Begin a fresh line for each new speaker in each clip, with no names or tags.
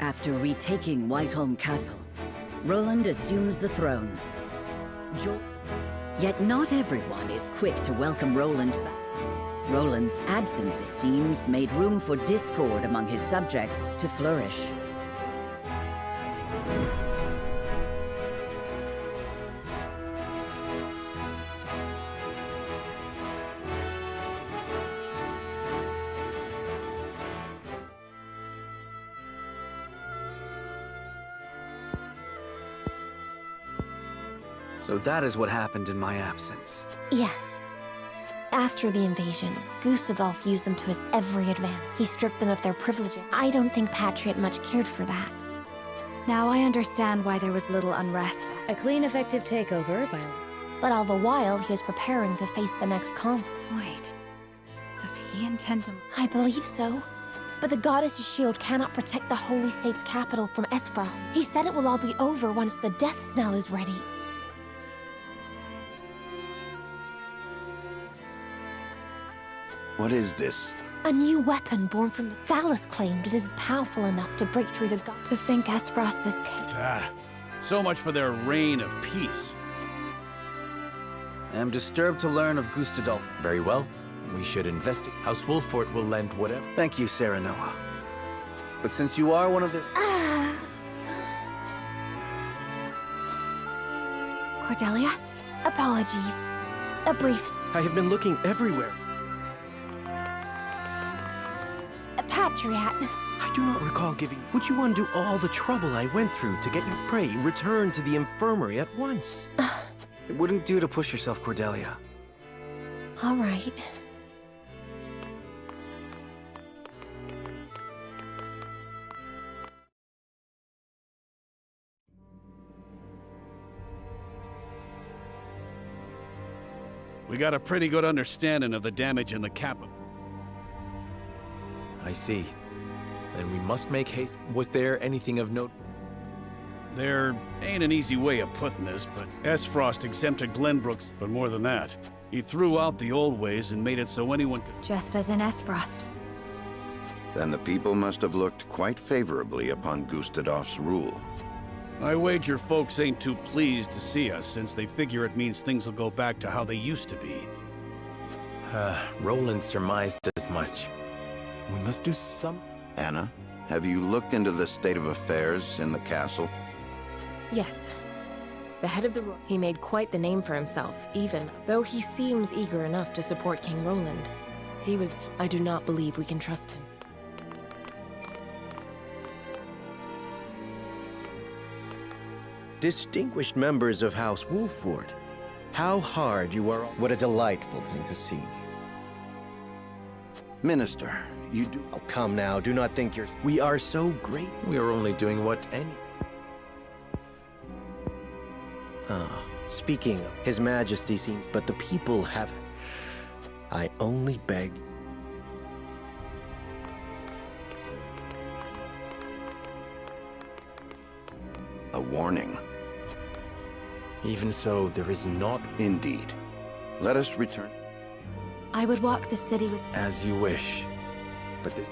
After retaking Whiteholm Castle, Roland assumes the throne. Yet not everyone is quick to welcome Roland back. Roland's absence, it seems, made room for discord among his subjects to flourish.
So that is what happened in my absence.
Yes. After the invasion, Gustadolf used them to his every advantage. He stripped them of their privileges. I don't think Patriot much cared for that.
Now I understand why there was little unrest.
A clean, effective takeover by...
But all the while, he was preparing to face the next conflict.
Wait, does he intend to...
I believe so. But the goddess's shield cannot protect the Holy State's capital from Esfroth. He said it will all be over once the death knell is ready.
What is this?
A new weapon born from the Thalys claimed it is powerful enough to break through the god. To think Esfrost is...
So much for their reign of peace.
I am disturbed to learn of Gustadolf.
Very well. We should investigate. House Wolfort will lend whatever.
Thank you, Sarah Noah. But since you are one of the...
Cordelia? Apologies. A brief...
I have been looking everywhere.
Patriot.
I do not recall giving... Would you undo all the trouble I went through to get you? Pray, return to the infirmary at once.
It wouldn't do to push yourself, Cordelia.
All right.
We got a pretty good understanding of the damage in the capital.
I see. Then we must make haste. Was there anything of note?
There ain't an easy way of putting this, but Esfrost exempted Glenbrook's, but more than that. He threw out the old ways and made it so anyone could...
Just as in Esfrost.
Then the people must have looked quite favorably upon Gustadolf's rule.
I wager folks ain't too pleased to see us, since they figure it means things will go back to how they used to be.
Roland surmised as much. We must do some...
Anna, have you looked into the state of affairs in the castle?
Yes. The head of the... He made quite the name for himself, even though he seems eager enough to support King Roland. He was... I do not believe we can trust him.
Distinguished members of House Wolfort, how hard you are... What a delightful thing to see.
Minister, you do...
Oh, come now, do not think you're... We are so great.
We are only doing what any...
Speaking of, His Majesty seems... But the people have... I only beg...
A warning.
Even so, there is not...
Indeed. Let us return.
I would walk the city with...
As you wish. But this...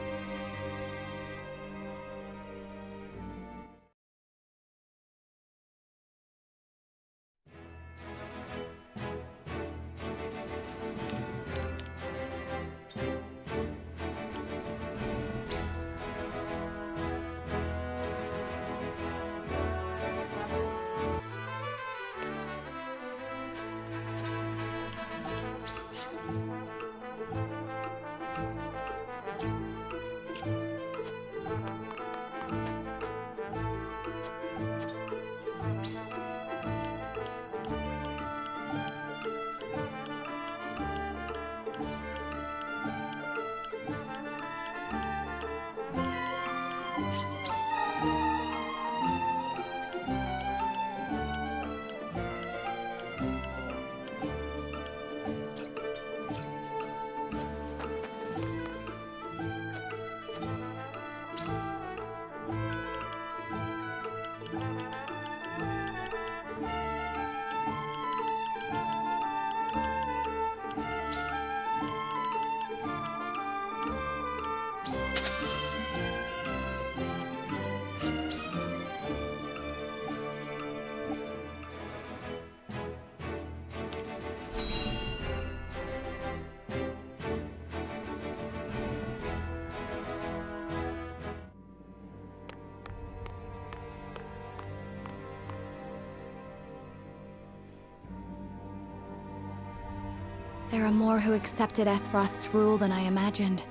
There are more who accepted Frost's rule than I imagined.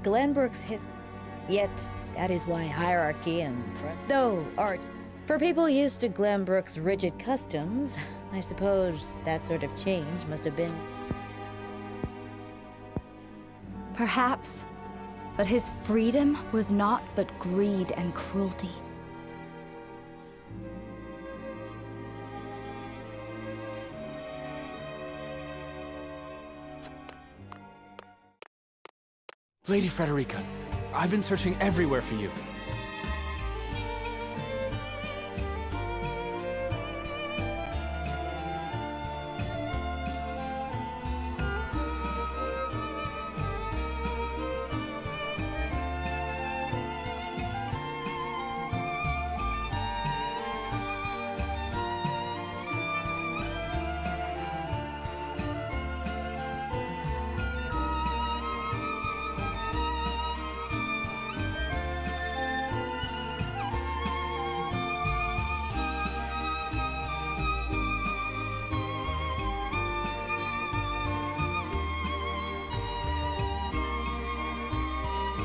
Glenbrook's Yet, that is why hierarchy and though art. For people used to Glenbrook's rigid customs, I suppose that sort of change must have been.
Perhaps. But his freedom was not but greed and cruelty.
Lady Frederica, I've been searching everywhere for you.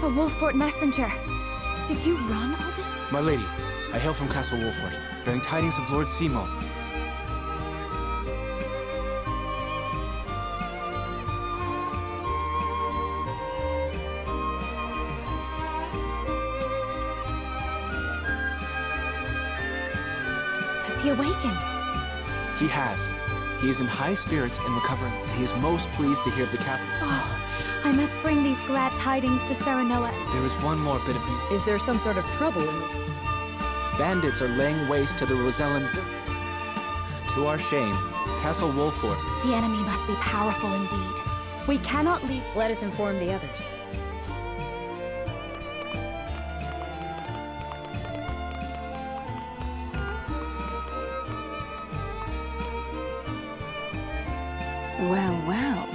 A Wolfort messenger. Did you run all this?
My lady, I hail from Castle Wolfort, bearing tidings of Lord Simo.
Has he awakened?
He has. He is in high spirits and recovering. He is most pleased to hear of the capital.
Oh, I must bring these glad tidings to Serenoa.
There is one more bit of news.
Is there some sort of trouble in it?
Bandits are laying waste to the Rosellan village. To our shame, Castle Wolfort.
The enemy must be powerful indeed. We cannot leave.
Let us inform the others.
Well, well.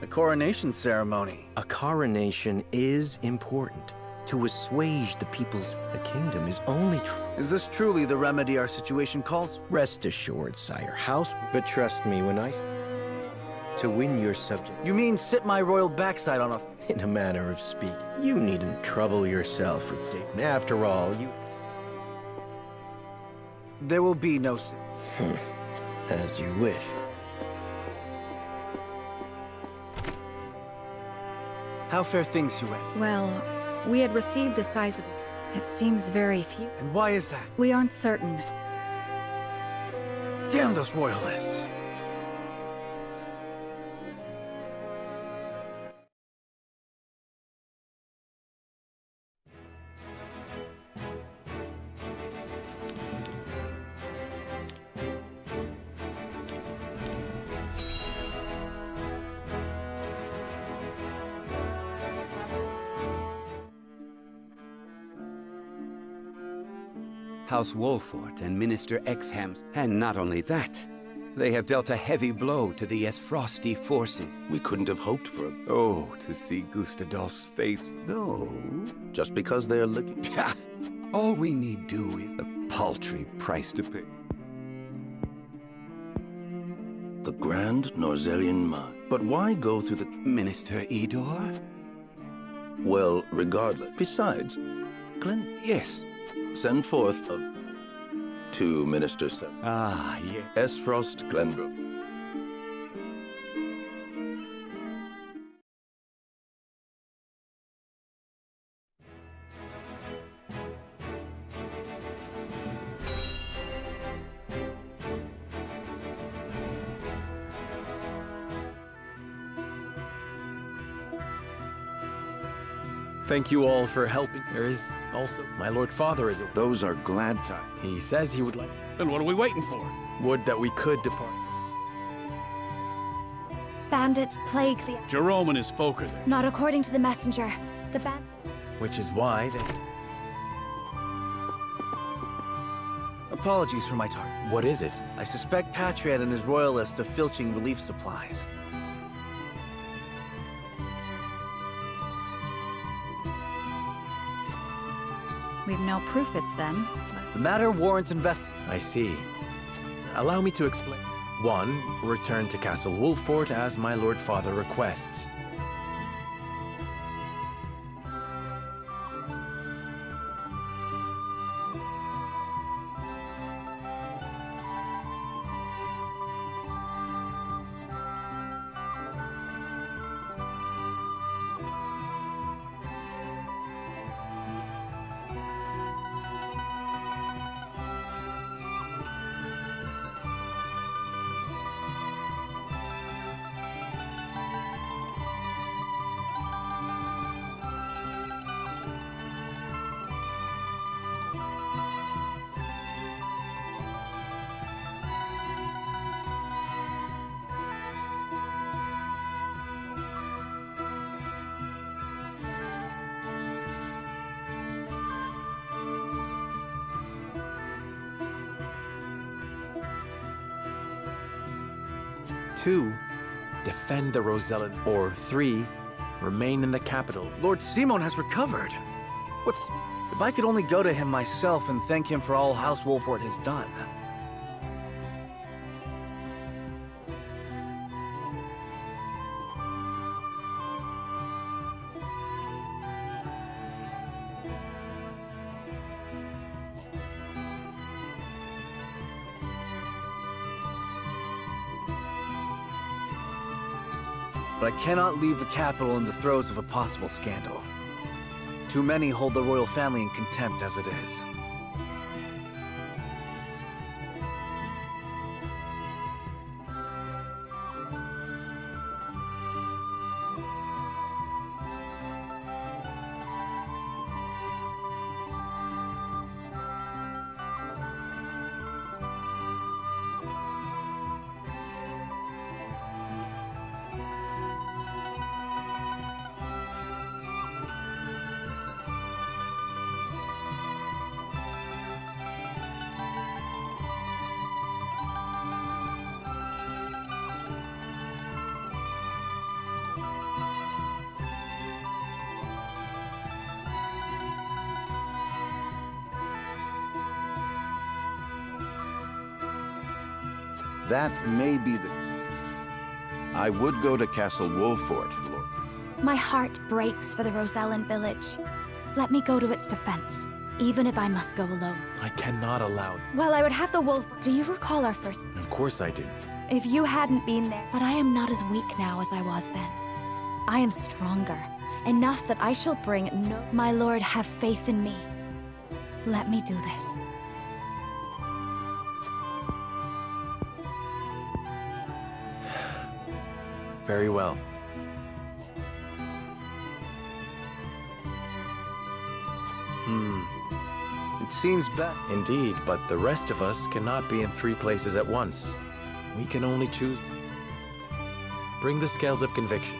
A coronation ceremony.
A coronation is important. To assuage the people's... The kingdom is only
Is this truly the remedy our situation calls for?
Rest assured, sire. House... But trust me when I... To win your subject...
You mean sit my royal backside on a...
In a manner of speaking. You needn't trouble yourself with Dayton. After all, you...
There will be no...
As you wish.
How fare things, Sue?
Well, we had received a sizable. It seems very few.
And why is that?
We aren't certain.
Damn those royalists!
House Wolfort and Minister Exham, and not only that, they have dealt a heavy blow to the Frosty forces.
We couldn't have hoped for it.
Oh, to see Gustadolf's face, though.
Just because they're looking...
All we need do is a paltry price to pay.
The Grand Norzelian Mine. But why go through the...
Minister Edor?
Well, regardless. Besides, Glenn...
Yes.
Send forth to Minister Sem.
Ah, yes.
S. Frost Glenbrook.
Thank you all for helping. There is also my Lord Father is.
Those are glad tidings.
He says he would like.
Then what are we waiting for?
Would that we could depart.
Bandits plague the...
Jerome and his folk are there.
Not according to the messenger. The band...
Which is why they...
apologies for my target.
What is it?
I suspect Patriot and his royalists of filching relief supplies.
We've no proof it's them.
The matter warrants
I see. Allow me to explain. 1. Return to Castle Wolford as my Lord Father requests. 2. Defend the Rosellan. Or 3. Remain in the capital.
Lord Simon has recovered. If I could only go to him myself and thank him for all House Wolford has done. But I cannot leave the capital in the throes of a possible scandal. Too many hold the royal family in contempt as it is.
That may be the... I would go to Castle Wolford, Lord.
My heart breaks for the Rosellan village. Let me go to its defense, even if I must go alone.
I cannot allow it.
Well, I would have the wolf. Do you recall our first?
Of course I do.
If you hadn't been there. But I am not as weak now as I was then. I am stronger, enough that I shall bring no... My lord, have faith in me. Let me do this.
Very well.
It seems best.
Indeed, but the rest of us cannot be in 3 places at once. We can only choose. Bring the scales of conviction.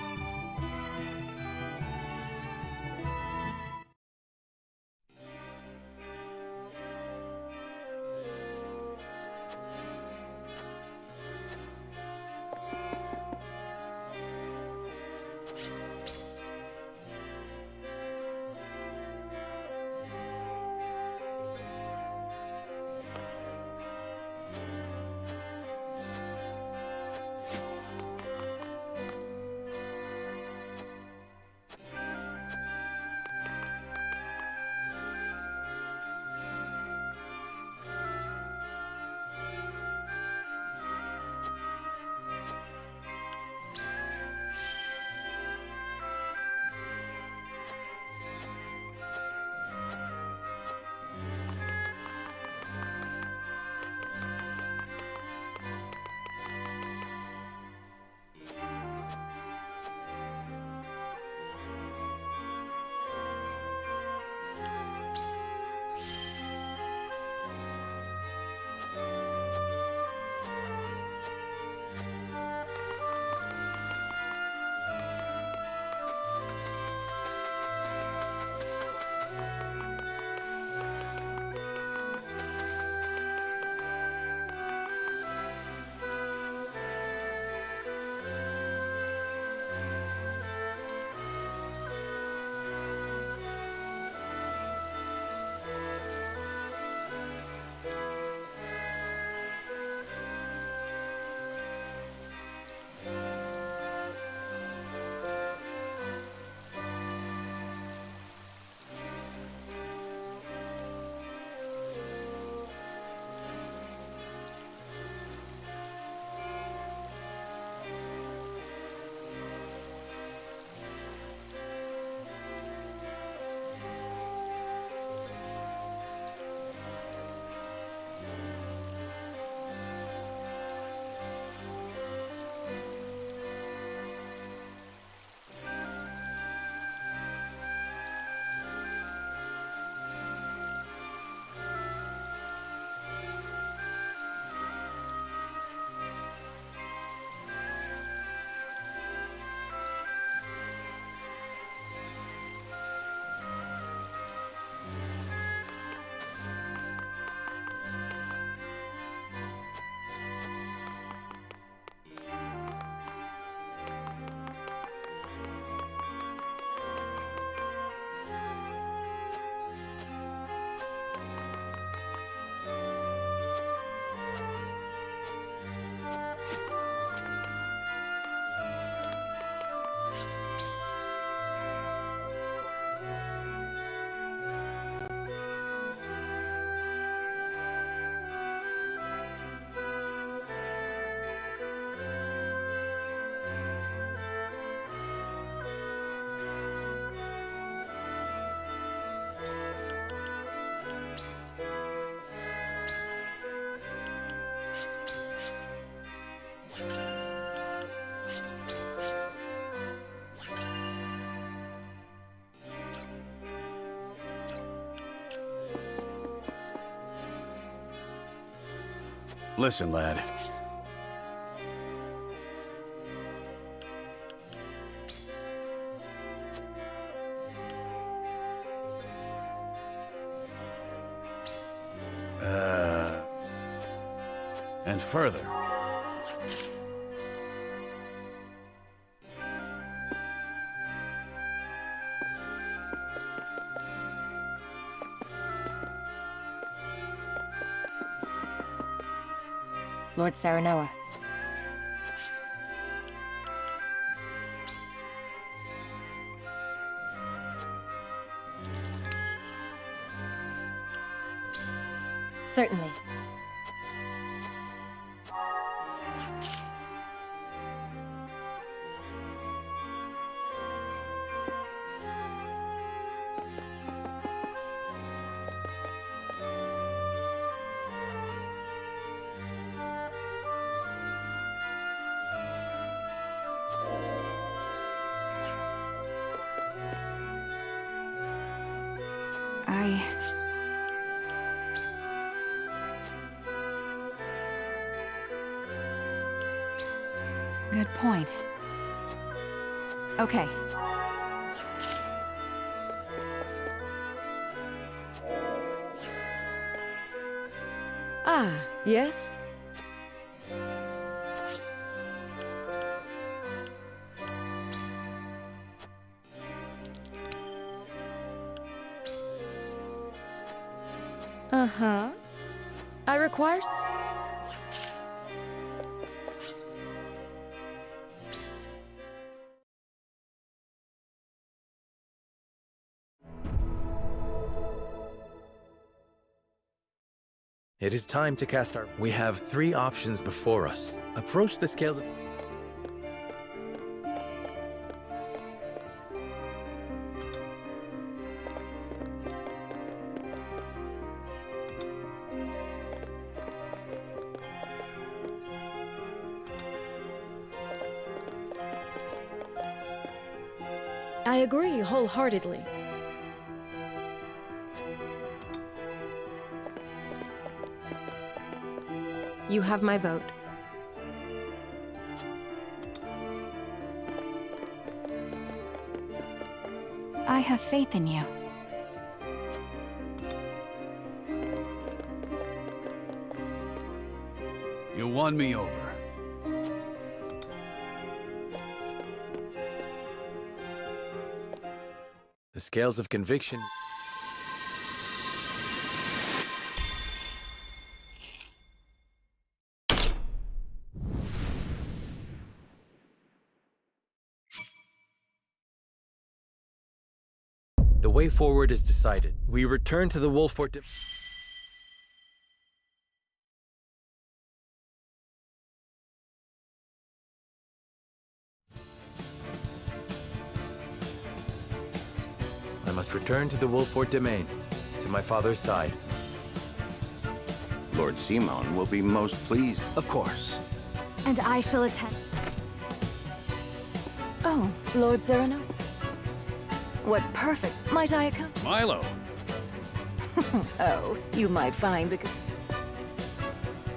Listen, lad. And further.
Lord Saranoa. Certainly.
Good point. Okay.
Ah, yes? Uh-huh. I require...
It is time to cast our... We have 3 options before us. Approach the scales of...
I agree wholeheartedly.
You have my vote.
I have faith in you.
You won me over.
The scales of conviction... The way forward is decided. We return to the Wolf Fort... I must return to the Wolf Fort domain, to my father's side.
Lord Simon will be most pleased.
Of course.
And I shall attend.
Oh, Lord Sereno. What perfect. Might I accompany?
Milo.
Oh, you might find the...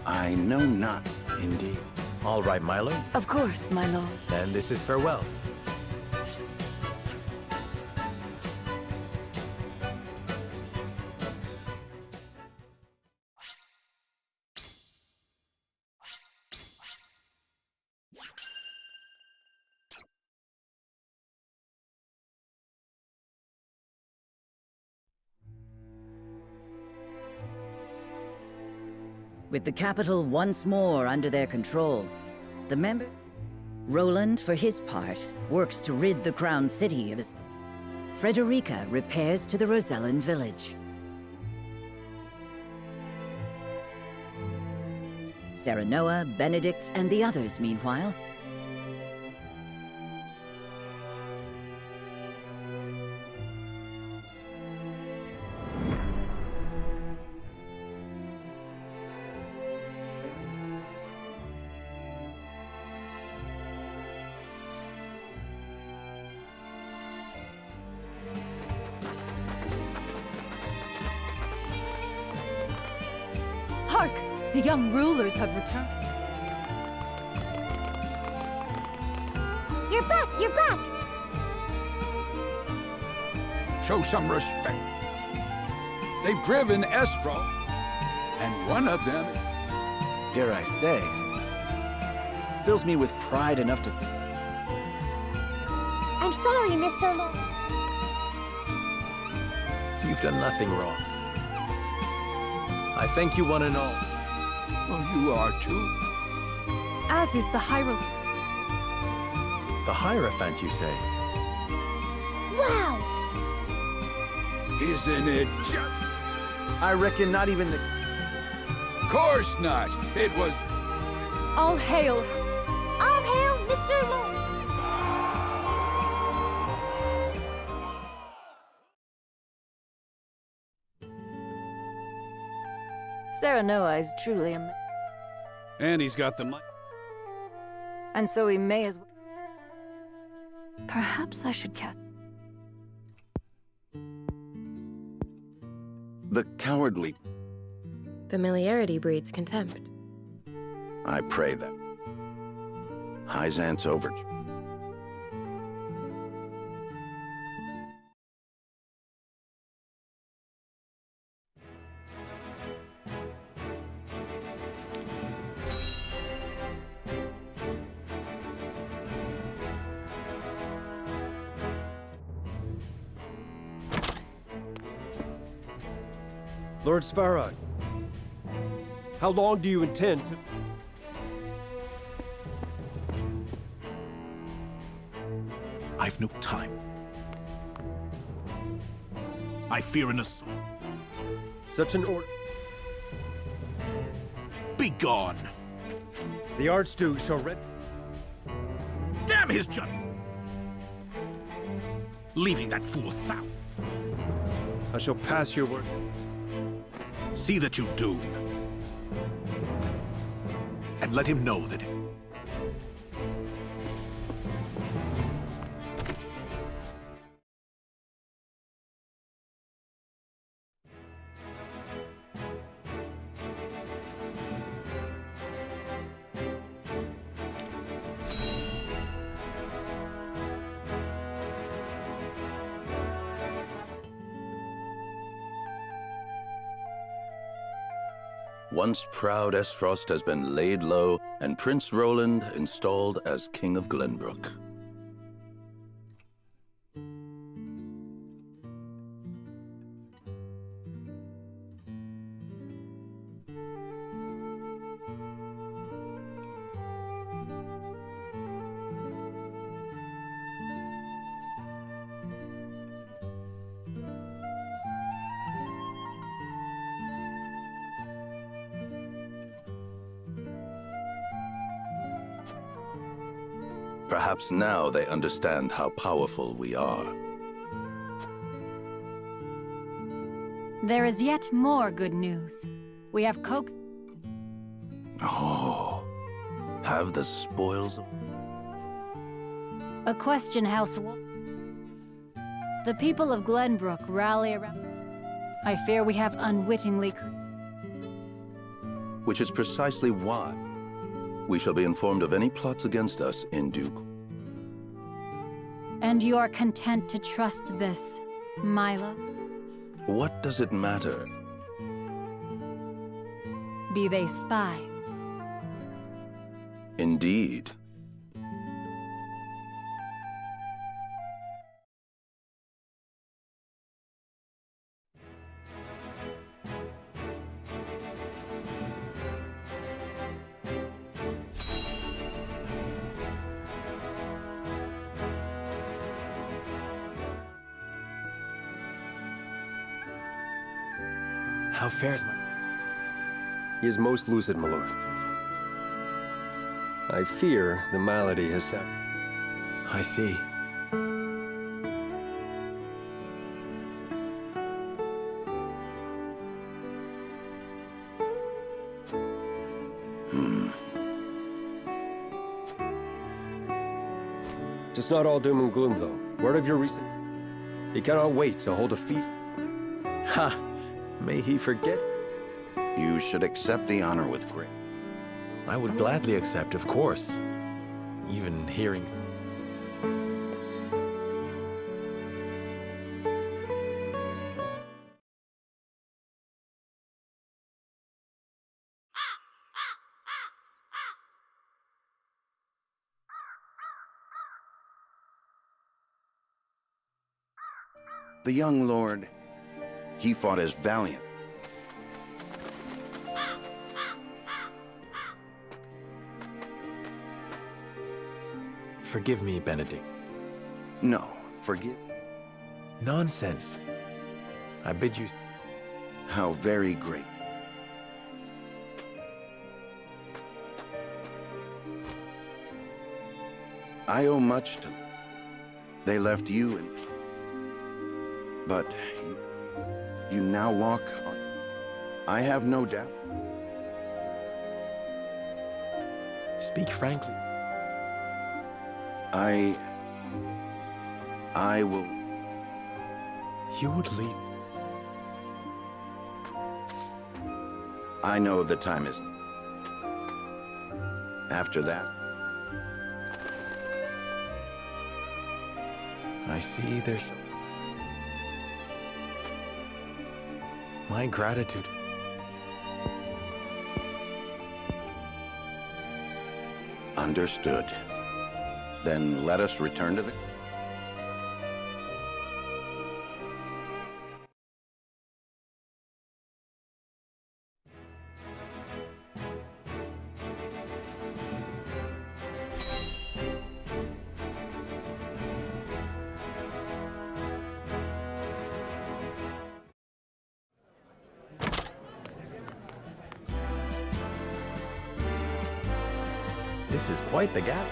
I know not.
Indeed. All right, Milo.
Of course, my lord.
Then this is farewell.
With the capital once more under their control, the member... Roland, for his part, works to rid the crown city of his... Frederica repairs to the Rosellan village. Serenoa, Benedict, and the others, meanwhile...
Hark!
The young rulers have returned.
You're back! You're back!
Show some respect. They've driven Esfro, and one of them,
Dare I say, fills me with pride enough to...
I'm sorry, Mr. Lord.
You've done nothing wrong. I thank you one and all.
well, you are too.
As is the Hierophant.
The Hierophant, you say?
Wow!
Isn't it just...
I reckon not even the...
Course not. It was...
All hail!
All hail, Mr. Lord!
Serenoa is truly a...
And he's got the mic.
And so we may as well...
Perhaps I should cast.
The cowardly,
Familiarity breeds contempt.
I pray that. Hyzant's overture.
Lord Svarog, how long do you intend to...
I've no time. I fear an assault.
Such an order...
Be gone!
The Archduke shall read...
Damn his judgment! Leaving that fool thou.
I shall pass your word.
See that you do. And let him know that it...
Once proud Esfrost has been laid low, and Prince Roland installed as King of Glenbrook. Perhaps now they understand how powerful we are.
There is yet more good news. We have coaxed...
Oh, have the spoils of...
A question, House Wolf. The people of Glenbrook rally around... I fear we have unwittingly...
Which is precisely why we shall be informed of any plots against us in due course.
And you are content to trust this, Milo?
What does it matter?
Be they spies?
Indeed.
How fares my... He is most lucid, my lord. I fear the malady has set.
I see.
It's not all doom and gloom, though. Word of your recent... He cannot wait to hold a feast.
Ha! May he forget?
You should accept the honor with grace.
I would gladly accept, of course. Even hearing...
The young lord, he fought as valiant.
Forgive me, Benedict.
No, forgive.
Nonsense. I bid you...
How very great. I owe much to them. They left you and... But you now walk on. I have no doubt.
Speak frankly.
I will...
You would leave?
I know the time isn't. After that...
I see there's... My gratitude.
Understood. Then let us return to the...
This is quite the gap.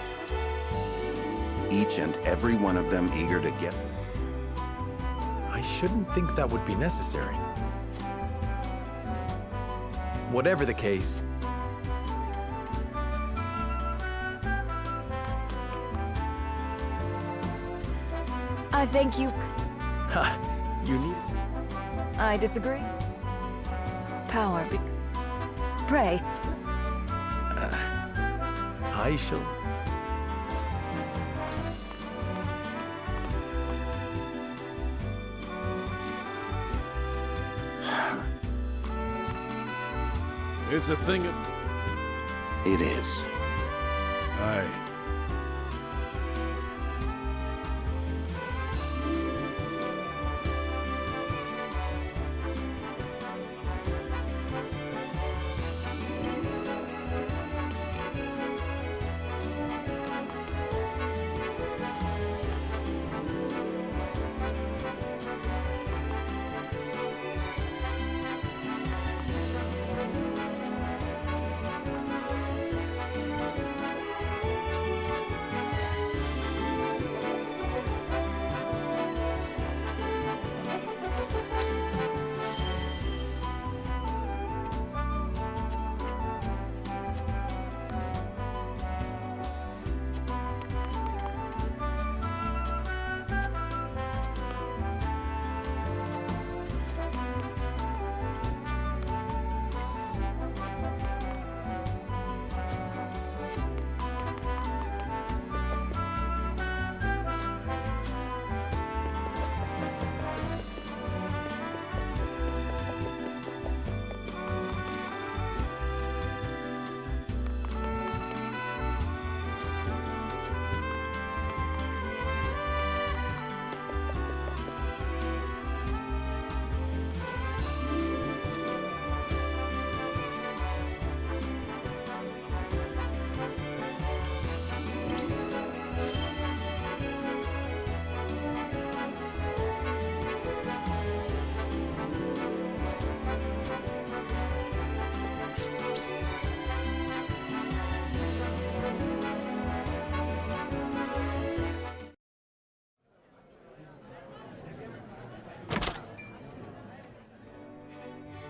Each and every one of them eager to get...
I shouldn't think that would be necessary. Whatever the case...
I think you...
Ha! You need...
I disagree. Power be... Pray.
I shall...
It's a thing of...
It is.
Aye.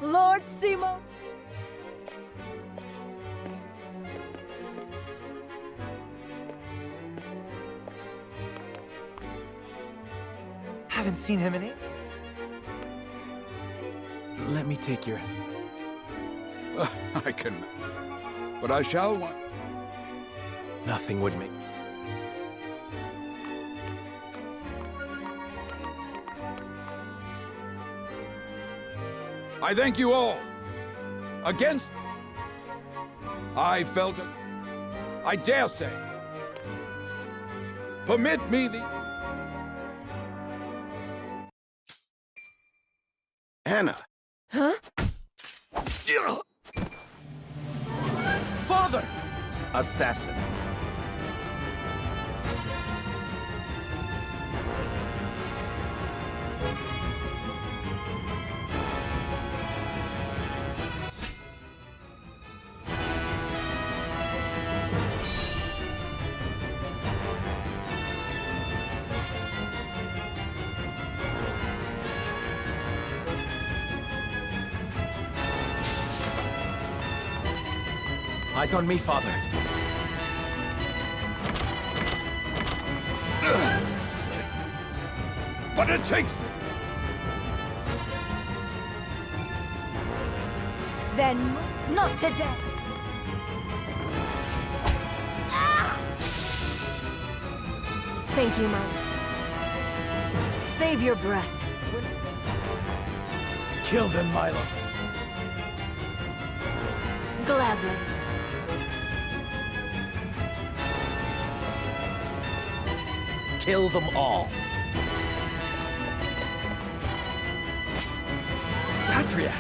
Lord Simo!
Haven't seen him in it.
Let me take your...
I can. But I shall want.
Nothing would make.
I thank you all. Against. I felt it. I dare say. Permit me the.
Anna!
Huh?
Father!
Assassin.
Eyes on me, Father.
But it takes me.
Then, not today.
Thank you, Mom.
Save your breath.
Kill them, Milo.
Gladly.
Kill them all. Patriot!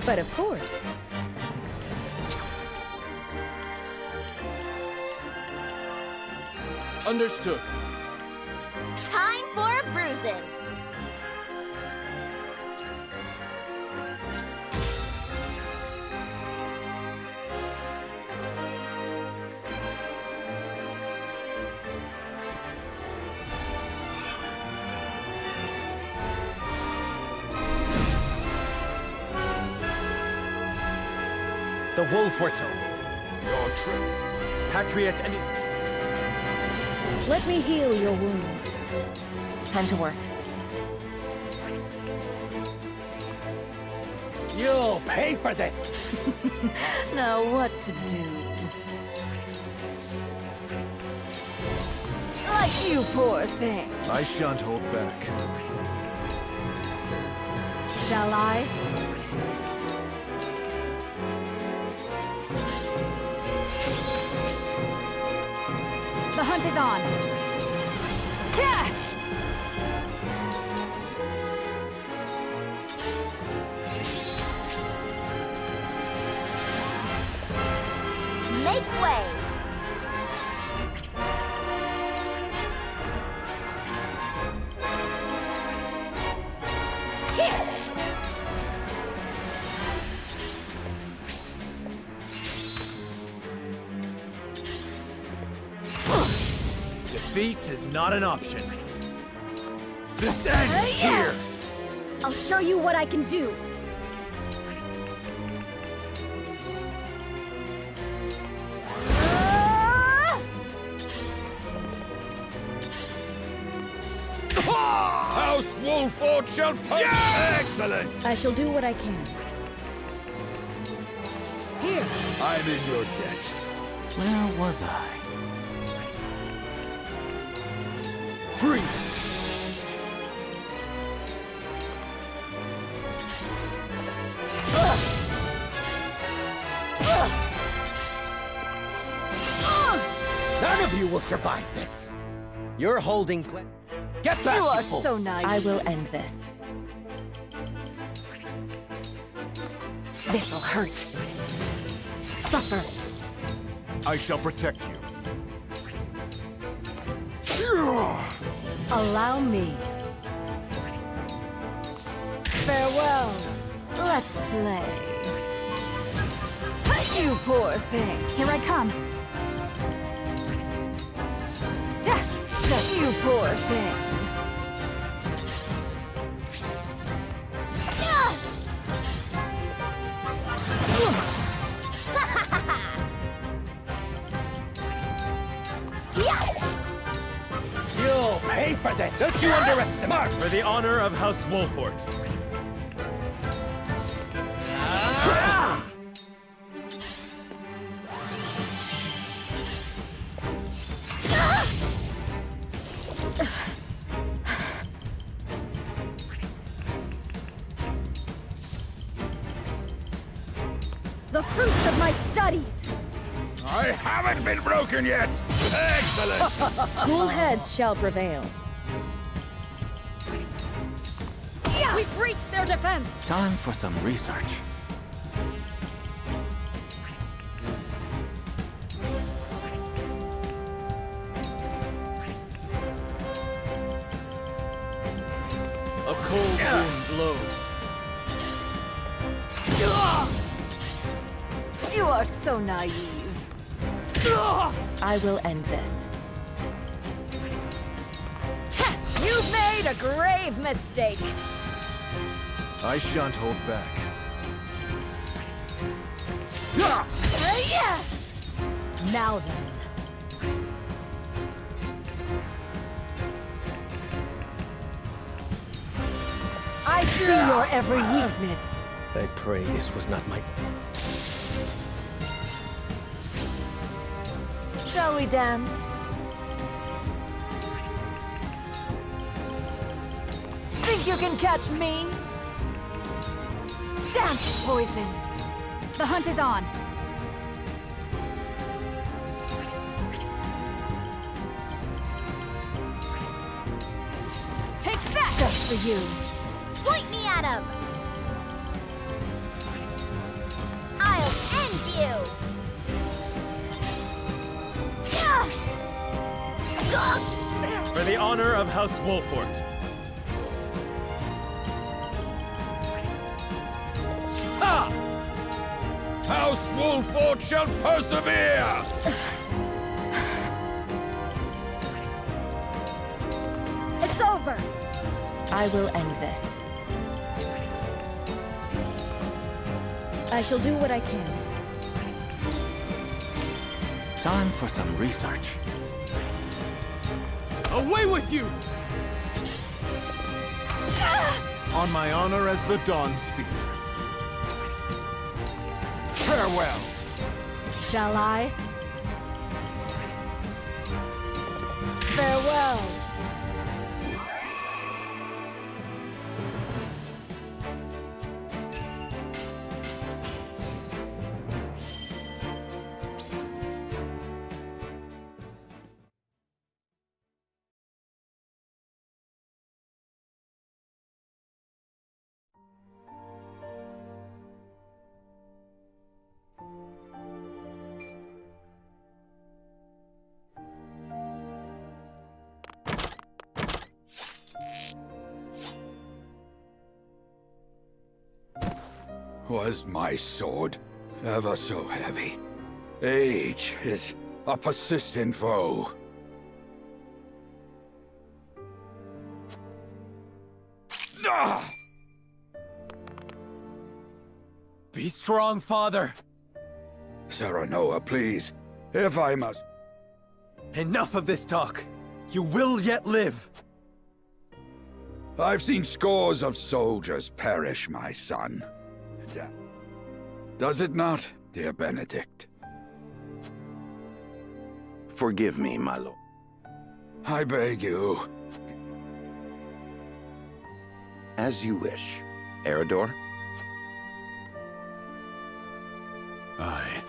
But of course.
Understood.
Time for a bruising.
The wolf were told.
Your trip.
Patriot and his...
Let me heal your wounds.
Time to work.
You'll pay for this!
Now what to do? Like you, poor thing.
I shan't hold back.
Shall I? The hunt is on. Yeah!
Make way. Here.
Defeat is not an option. This ends here!
I'll show you what I can do.
House Wolford shall punish.
Yeah! Excellent!
I shall do what I can.
Here.
I'm in your debt.
Where was I?
Freeze.
None of you will survive this. You're holding Glen. Get back,
You are
fool.
so nice.
I will end this. This'll hurt. Suffer.
I shall protect you.
Allow me. Farewell. Let's play. You poor thing. Here I come. Just you poor thing.
You'll pay for this! Don't you underestimate! Mark! For the honor of House Wolfort.
The fruits of my studies!
I haven't been broken yet! Excellent!
Cool heads shall prevail.
We've breached their defense!
Time for some research.
A cold wind blows.
You are so naive.
I will end this.
You've made a grave mistake.
I shan't hold back.
Now then. I see your every weakness.
I pray this was not my...
Shall we dance? Think you can catch me? Dance, poison! The hunt is on! Take that! Just for you.
Point me at him! I'll end you!
For the honor of House Wolfort.
House Wolfort shall persevere!
It's over!
I will end this.
I shall do what I can.
Time for some research.
Away with you!
On my honor as the Dawn Speaker. Farewell!
Shall I? Farewell!
Was my sword ever so heavy? Age is a persistent foe. Ah!
Be strong, father!
Serenoa, please, if I must...
Enough of this talk! You will yet live!
I've seen scores of soldiers perish, my son. Does it not, dear Benedict?
Forgive me, my lord.
I beg you.
As you wish, Eridor.
Aye.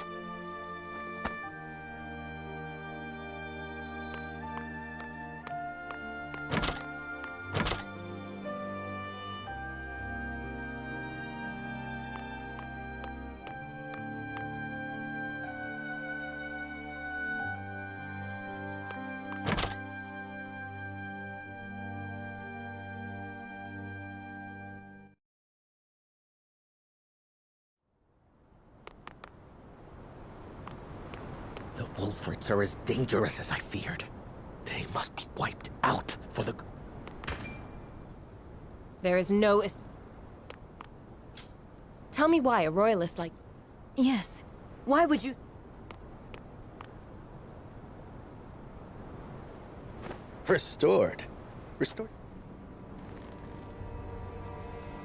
The Wolforts are as dangerous as I feared. They must be wiped out for the...
There is no... Tell me why a royalist like...
Yes. Why would you...
Restored. Restored.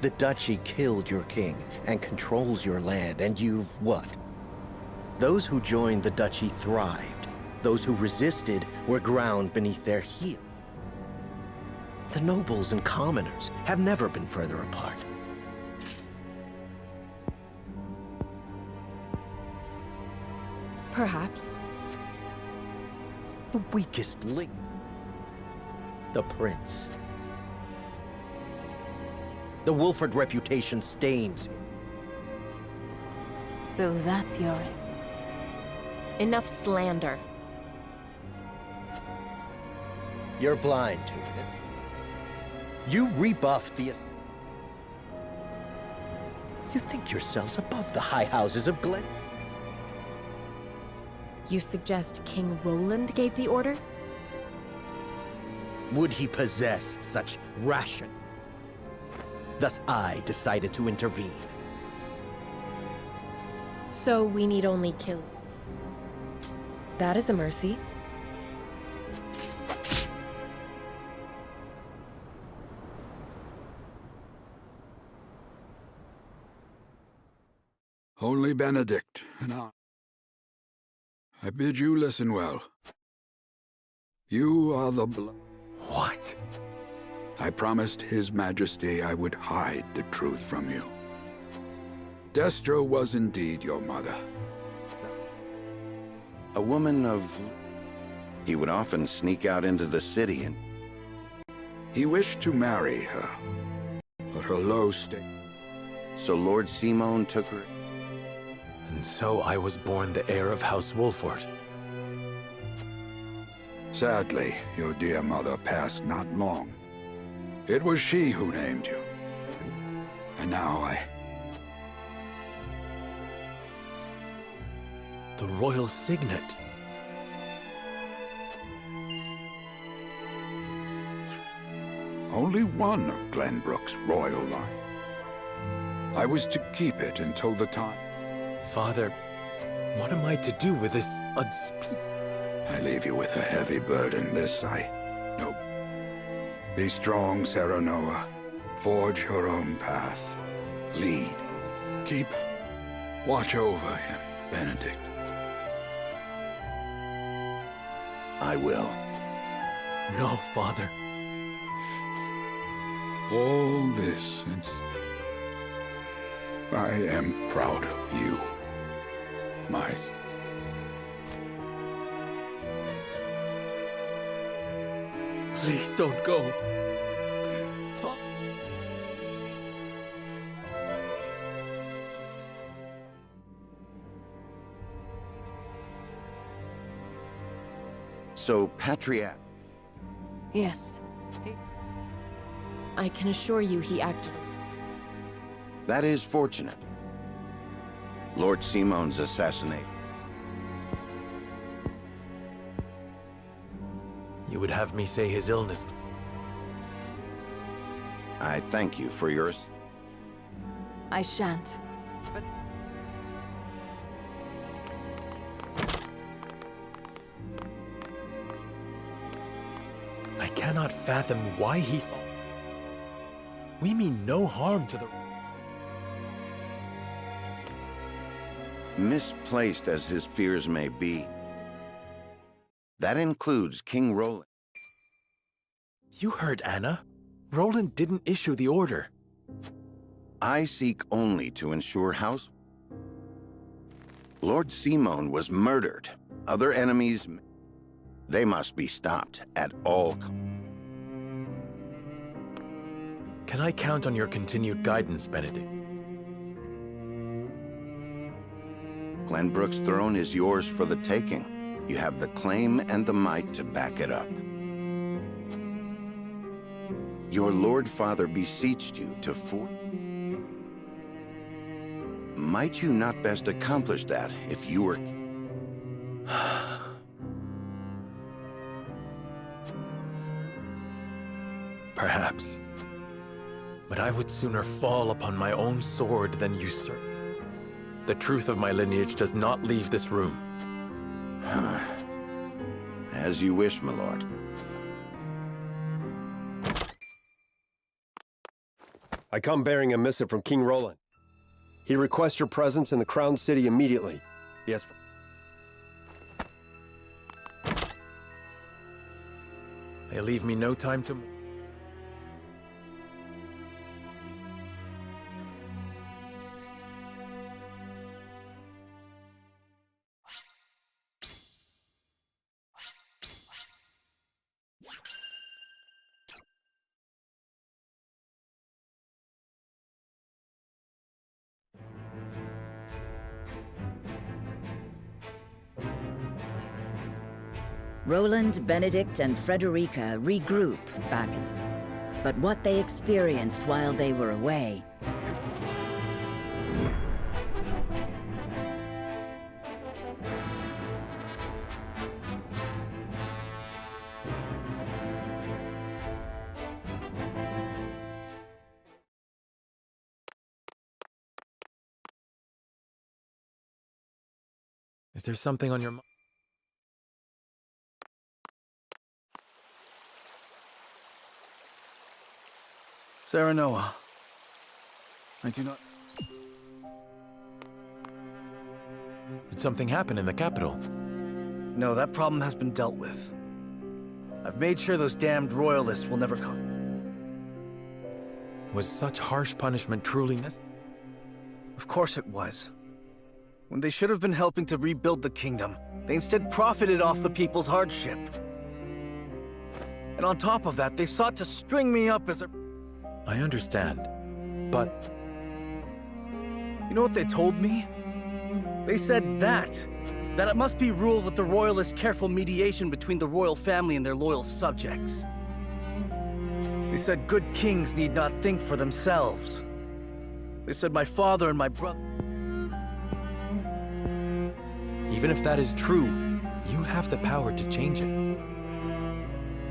The duchy killed your king and controls your land, and you've what? Those who joined the duchy thrived. Those who resisted were ground beneath their heel. The nobles and commoners have never been further apart.
Perhaps.
The weakest link. The prince. The Wolford reputation stains him.
So that's your...
Enough slander.
You're blind to it. You rebuffed the... You think yourselves above the high houses of Glen...
You suggest King Roland gave the order?
Would he possess such ration? Thus I decided to intervene.
So we need only kill. That is a mercy.
Only Benedict and I bid you listen well. You are the blood.
What?
I promised His Majesty I would hide the truth from you. Destra was indeed your mother.
A woman of... He would often sneak out into the city and...
He wished to marry her, but her low state...
So Lord Simon took her...
And so I was born the heir of House Wolford.
Sadly, your dear mother passed not long. It was she who named you. And now
The royal signet.
Only one of Glenbrook's royal line. I was to keep it until the time.
Father, what am I to do with this unspeakable?
I leave you with a heavy burden, this I know. Be strong, Serenoa. Forge your own path. Lead. Keep watch over him, Benedict.
I will.
No, Father.
All this, and I am proud of you, my...
Please don't go.
So, Patriarch...
Yes.
I can assure you he acted...
That is fortunate. Lord Simon's assassination.
You would have me say his illness.
I thank you for yours.
I shan't.
I cannot fathom why he thought... We mean no harm to the...
Misplaced as his fears may be, that includes King Roland.
You heard Anna. Roland didn't issue the order.
I seek only to ensure House... Lord Simon was murdered. Other enemies... They must be stopped at all...
Can I count on your continued guidance, Benedict?
Glenbrook's throne is yours for the taking. You have the claim and the might to back it up. Your Lord Father beseeched you to Might you not best accomplish that if you were...
Perhaps. But I would sooner fall upon my own sword than usurp. The truth of my lineage does not leave this room.
As you wish, my lord.
I come bearing a missive from King Roland. He requests your presence in the crown city immediately. Yes.
They leave me no time to...
Roland, Benedict, and Frederica regroup back in. But what they experienced while they were away.
Is there something on your mind?
Serenoa. I do not...
Did something happen in the capital?
No, that problem has been dealt with. I've made sure those damned royalists will never come.
Was such harsh punishment truly necessary?
Of course it was. When they should have been helping to rebuild the kingdom, they instead profited off the people's hardship. And on top of that, they sought to string me up as a...
I understand, but...
You know what they told me? They said that it must be ruled with the royalists' careful mediation between the royal family and their loyal subjects. They said good kings need not think for themselves. They said my father and my brother...
Even if that is true, you have the power to change it.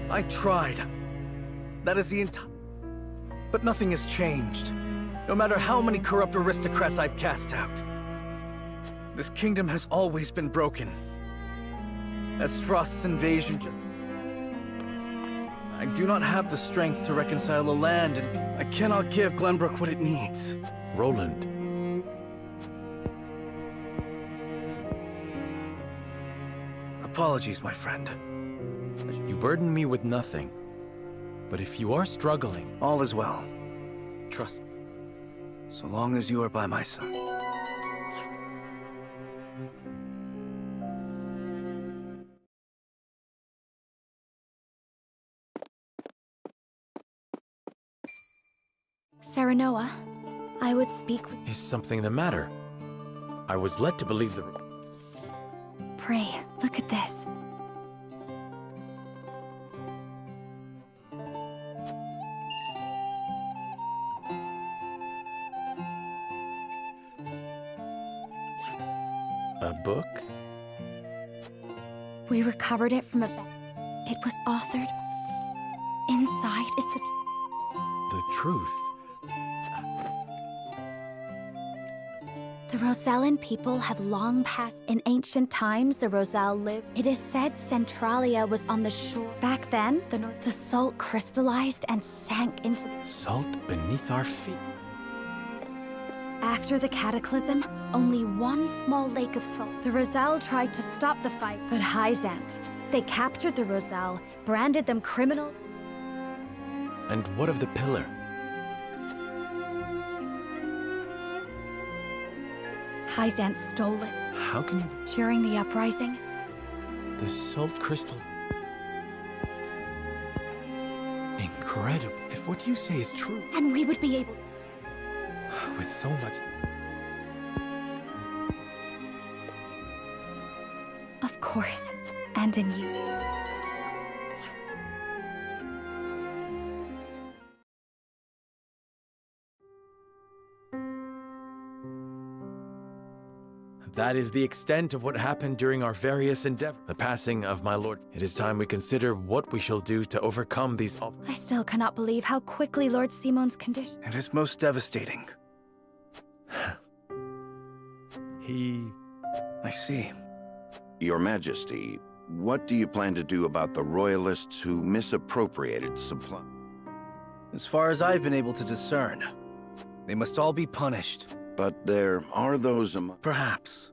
I tried. That is the entire... But nothing has changed, no matter how many corrupt aristocrats I've cast out. This kingdom has always been broken. As Frost's invasion... I do not have the strength to reconcile a land, and I cannot give Glenbrook what it needs.
Roland.
Apologies, my friend.
You burden me with nothing. But if you are struggling...
All is well. Trust me. So long as you are by my side.
Serenoa, I would speak with...
Is something the matter? I was led to believe the...
Pray, look at this.
A book?
We recovered it from a bed. It was authored. Inside is
The truth.
The Rosellan people have long passed. In ancient times, the Roselle lived. It is said Centralia was on the shore. Back then, the salt crystallized and sank into the...
Salt beneath our feet.
After the cataclysm, only one small lake of salt. The Roselle tried to stop the fight, but Hyzant. They captured the Roselle, branded them criminals.
And what of the pillar?
Hyzant stole it.
How can you...
During the uprising,
The salt crystal... Incredible. If what you say is true...
and we would be able...
With so much...
Of course, and in you.
That is the extent of what happened during our various endeavors. The passing of my lord. It is time we consider what we shall do to overcome these obstacles.
I still cannot believe how quickly Lord Simon's condition.
It is most devastating. I see.
Your Majesty, what do you plan to do about the royalists who misappropriated supply?
As far as I've been able to discern, they must all be punished.
But there are those among...
Perhaps.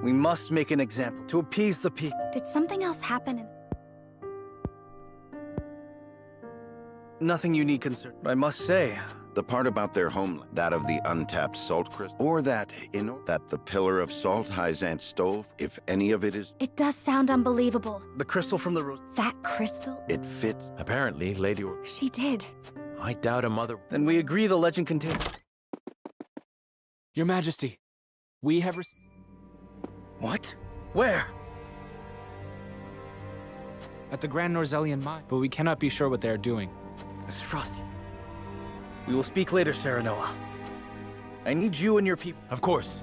We must make an example to appease the people.
Did something else happen in...
Nothing you need concern. I must say,
the part about their homeland, that of the untapped salt crystal, or that the pillar of salt Hyzant stole, if any of it is...
It does sound unbelievable.
The crystal from the rose...
That crystal?
It fits.
Apparently, Lady...
She did.
I doubt a mother...
Then we agree the legend contains...
Your Majesty, we have
What? Where?
At the Grand Norzelian mine, but we cannot be sure what they are doing.
It's Frosty. We will speak later, Serenoa. I need you and your people.
Of course.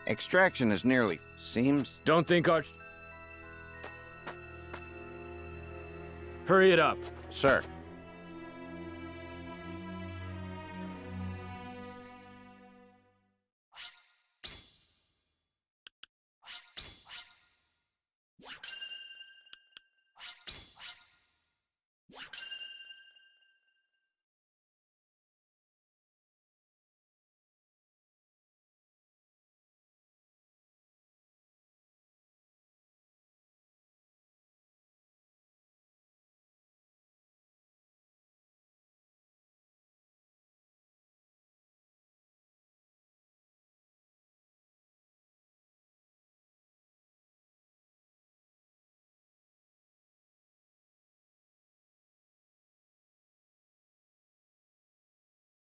Extraction is nearly... seems...
Don't think Hurry it up.
Sir.